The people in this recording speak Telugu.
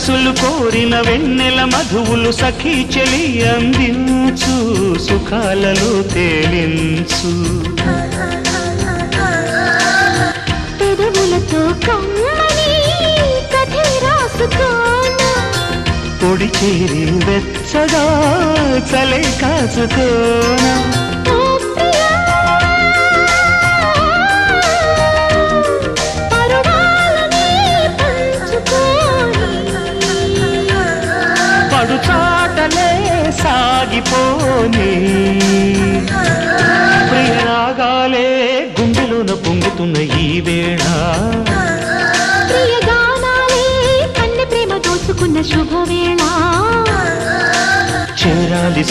సొగసులు కోరిన వెన్నెల మధువులు సఖీ చెలి అందించు సుఖాలలో తేలించు పెదవులతో కమ్మని కథే రాసుకోనా పొడి చేరి వెచ్చగా చలే కాచుకోనా పడుచాటలే సాగిపోని ప్రియరాగాలే గుండెలోన పొంగుతున్న ఈ వేళ ప్రియగానాలే కన్నె ప్రేమ దోచుకున్న శుభవేళ చేరాలి